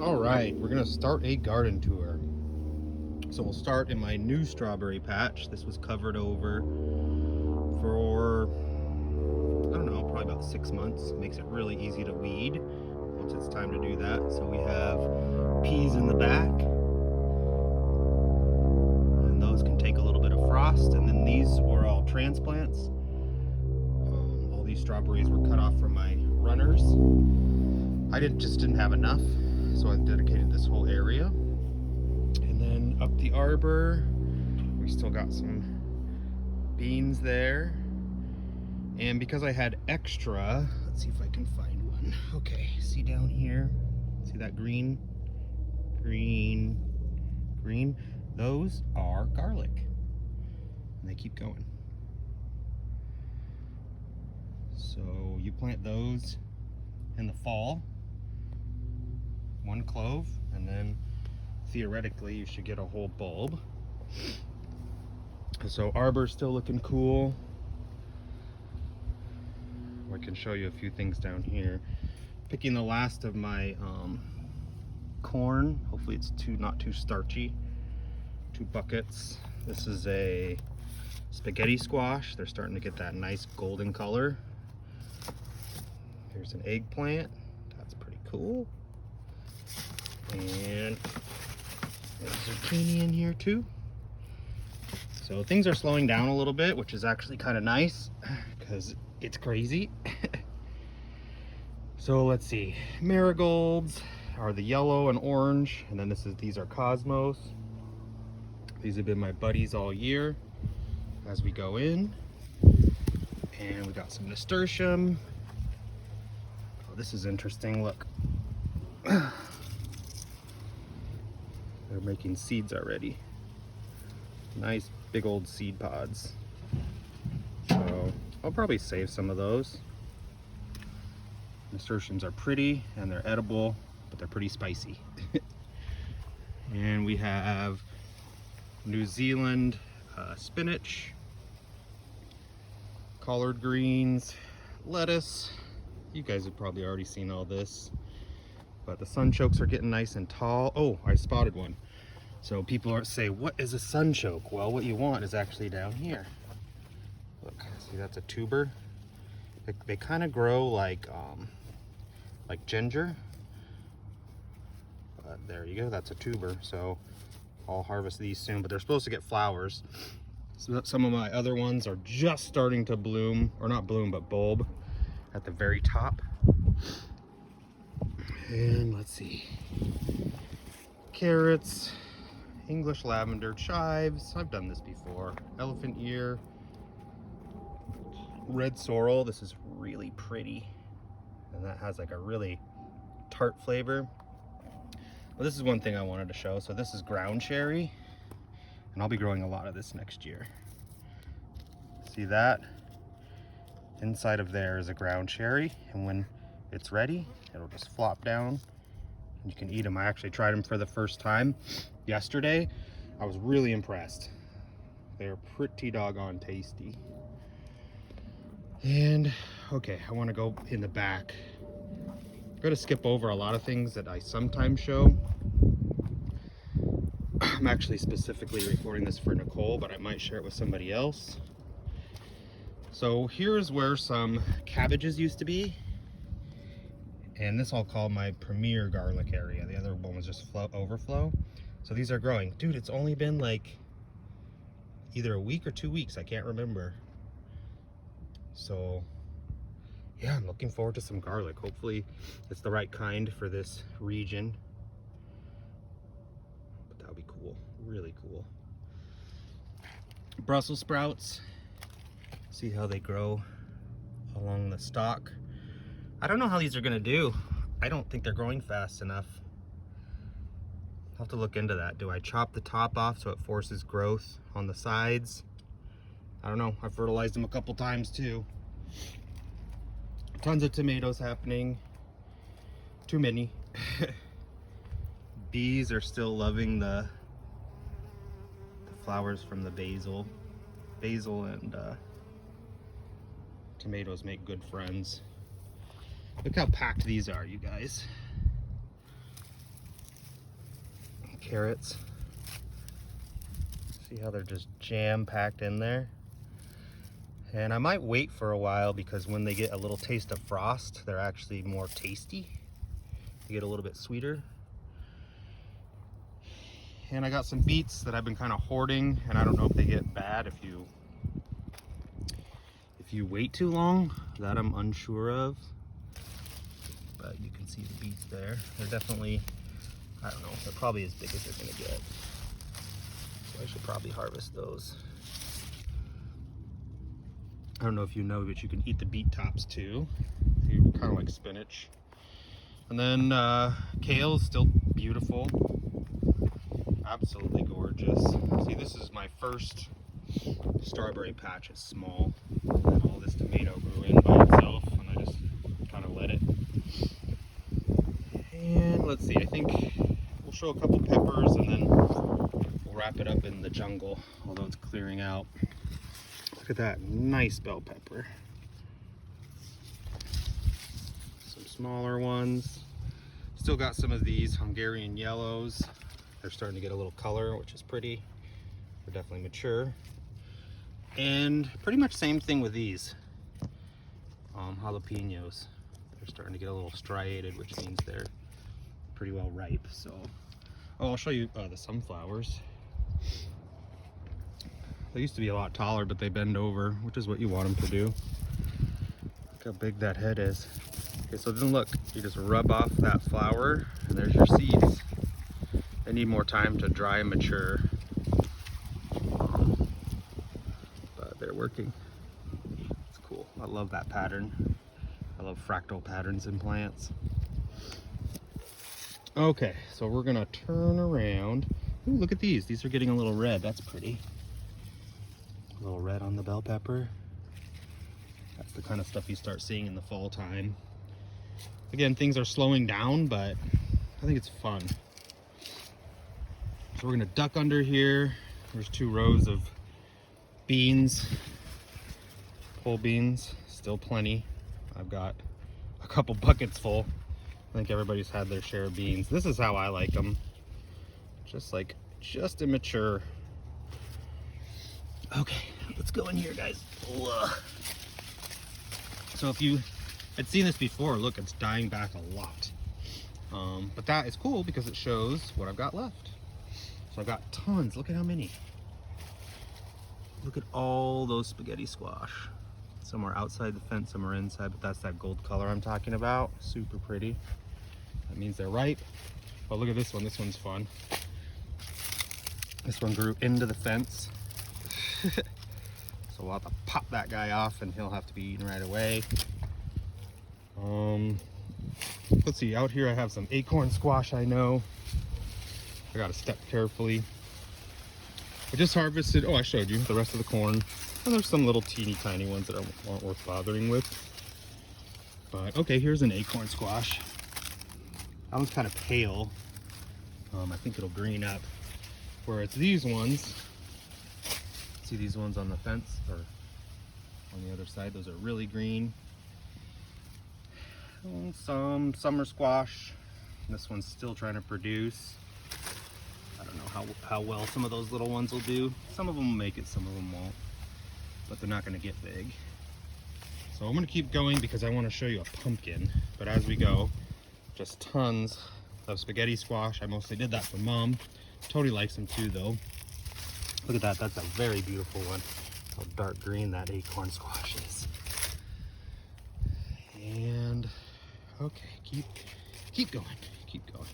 All right, we're gonna start a garden tour. So we'll start in my new strawberry patch. This was covered over for, I don't know, probably about 6 months. Makes it really easy to weed once it's time to do that. So we have peas in the back, and those can take a little bit of frost. And then these were all transplants. All these strawberries were cut off from my runners. I just didn't have enough, so I dedicated this whole area. And then up the arbor, we still got some beans there. And because I had extra, let's see if I can find one. Okay, see down here, see that green? Green. Those are garlic. And they keep going. So you plant those in the fall, one clove, and then theoretically you should get a whole bulb. So arbor's still looking cool. I can show you a few things down here. Picking the last of my corn. Hopefully it's not too starchy. 2 buckets. This is a spaghetti squash. They're starting to get that nice golden color. There's an eggplant. That's pretty cool. And there's zucchini in here too. So things are slowing down a little bit, which is actually kind of nice because it's crazy. So let's see. Marigolds are the yellow and orange, and then these are cosmos. These have been my buddies all year as we go in. And we got some nasturtium. Oh, this is interesting. Look. They're making seeds already. Nice big old seed pods. So I'll probably save some of those. Nasturtiums are pretty and they're edible, but they're pretty spicy. And we have New Zealand spinach, collard greens, lettuce. You guys have probably already seen all this, but the sunchokes are getting nice and tall. Oh, I spotted one. So people say, what is a sunchoke? Well, what you want is actually down here. Look, see, that's a tuber. They kind of grow like ginger. But there you go, that's a tuber. So I'll harvest these soon, but they're supposed to get flowers. So some of my other ones are just starting to bloom, or not bloom, but bulb at the very top. And let's see. Carrots, English lavender, chives. I've done this before. Elephant ear, red sorrel. This is really pretty. And that has like a really tart flavor. Well, this is one thing I wanted to show. So this is ground cherry, and I'll be growing a lot of this next year. See that? Inside of there is a ground cherry, and when it's ready, it'll just flop down and you can eat them. I actually tried them for the first time yesterday. I was really impressed. They're pretty doggone tasty. And okay, I want to go in the back. I'm going to skip over a lot of things that I sometimes show. I'm actually specifically recording this for Nicole, but I might share it with somebody else. So here's where some cabbages used to be. And this I'll call my premier garlic area. The other one was just overflow. So these are growing. Dude, it's only been like either a week or 2 weeks. I can't remember. So yeah, I'm looking forward to some garlic. Hopefully it's the right kind for this region. But that would be cool, really cool. Brussels sprouts. See how they grow along the stalk. I don't know how these are gonna do. I don't think they're growing fast enough. I'll have to look into that. Do I chop the top off so it forces growth on the sides? I don't know. I've fertilized them a couple times too. Tons of tomatoes happening. Too many. Bees are still loving the flowers from the basil. Basil and tomatoes make good friends. Look how packed these are, you guys. carrots. See how they're just jam-packed in there? And I might wait for a while because when they get a little taste of frost, they're actually more tasty. They get a little bit sweeter. And I got some beets that I've been kind of hoarding, and I don't know if they get bad if you wait too long. That I'm unsure of. But you can see the beets there. They're definitely, I don't know, they're probably as big as they're gonna get. So I should probably harvest those. I don't know if you know, but you can eat the beet tops too. They're kind of like spinach. And then kale is still beautiful. Absolutely gorgeous. See, this is my first strawberry patch. It's small. And all this tomato grew in by itself, and I just kind of let it. And let's see, I think we'll show a couple peppers and then we'll wrap it up in the jungle, although it's clearing out. Look at that nice bell pepper. Some smaller ones. Still got some of these Hungarian yellows. They're starting to get a little color, which is pretty. They're definitely mature. And pretty much same thing with these jalapenos. They're starting to get a little striated, which means they're pretty well ripe. So, oh, I'll show you the sunflowers. They used to be a lot taller, but they bend over, which is what you want them to do. Look how big that head is. Okay, so then look, you just rub off that flower, and there's your seeds. They need more time to dry and mature, but they're working. It's cool. I love that pattern. I love fractal patterns in plants. Okay, so we're gonna turn around. Ooh, look at these. These are getting a little red. That's pretty. A little red on the bell pepper. That's the kind of stuff you start seeing in the fall time. Again, things are slowing down, but I think it's fun. So we're gonna duck under here. There's 2 rows of beans, pole beans, still plenty. I've got a couple buckets full. I think everybody's had their share of beans. This is how I like them. Just immature. Okay, let's go in here, guys. Ugh. So if you had seen this before, look, it's dying back a lot. But that is cool because it shows what I've got left. So I've got tons. Look at how many. Look at all those spaghetti squash. Some are outside the fence, some are inside, but that's that gold color I'm talking about. Super pretty. That means they're ripe. But look at this one. This one's fun. This one grew into the fence. So we'll have to pop that guy off and he'll have to be eaten right away. Let's see, out here I have some acorn squash. I know I gotta step carefully. I just harvested, oh, I showed you the rest of the corn, and there's some little teeny tiny ones that aren't worth bothering with. But okay, here's an acorn squash. That one's kind of pale. I think it'll green up, where it's these ones. See these ones on the fence or on the other side? Those are really green. And some summer squash. This one's still trying to produce. I don't know how well some of those little ones will do. Some of them will make it, some of them won't. But they're not going to get big. So I'm going to keep going because I want to show you a pumpkin. But as we go, just tons of spaghetti squash. I mostly did that for Mom. Totally likes them too, though. Look at that. That's a very beautiful one. How dark green that acorn squash is. And okay, keep going. Keep going.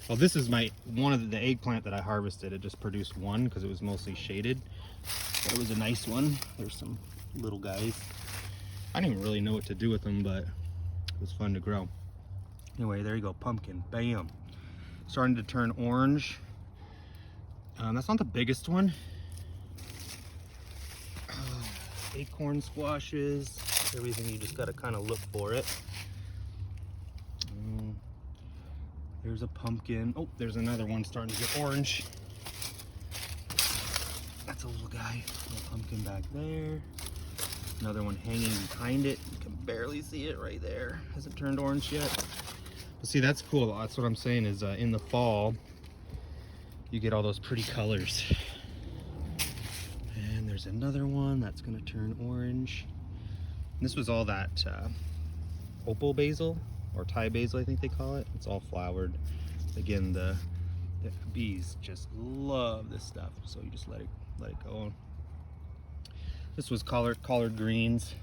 Well, this is one of the eggplant that I harvested. It just produced one because it was mostly shaded. But it was a nice one. There's some little guys. I didn't even really know what to do with them, but it was fun to grow. Anyway, there you go, pumpkin. Bam. Starting to turn orange. That's not the biggest one. Acorn squashes, everything, you just gotta kind of look for it. There's a pumpkin. Oh, there's another one starting to get orange. That's a little guy. Little pumpkin back there. Another one hanging behind it. You can barely see it right there. Hasn't turned orange yet. But see, that's cool. That's what I'm saying is in the fall, you get all those pretty colors. And there's another one that's gonna turn orange. And this was all that opal basil, or Thai basil, I think they call it. It's all flowered. Again, the bees just love this stuff, so you just let it go. This was collard greens.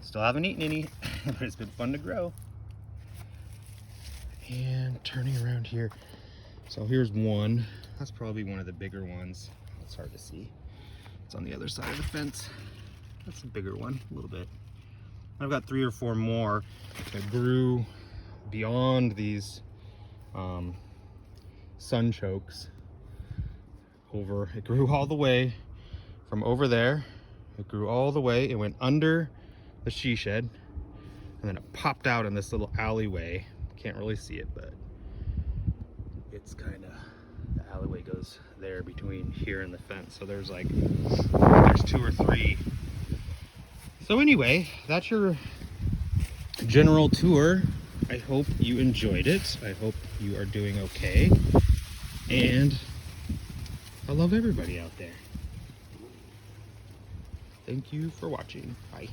Still haven't eaten any, but it's been fun to grow. And turning around here, so here's one. That's probably one of the bigger ones. It's hard to see. It's on the other side of the fence. That's a bigger one, a little bit. I've got 3 or 4 more that grew beyond these sunchokes. It grew all the way from over there. It grew all the way. It went under the she shed, and then it popped out in this little alleyway. Can't really see it, but it's kind of, the alleyway goes there between here and the fence. So there's 2 or 3. So anyway, that's your general tour. I hope you enjoyed it. I hope you are doing okay. And I love everybody out there. Thank you for watching. Bye.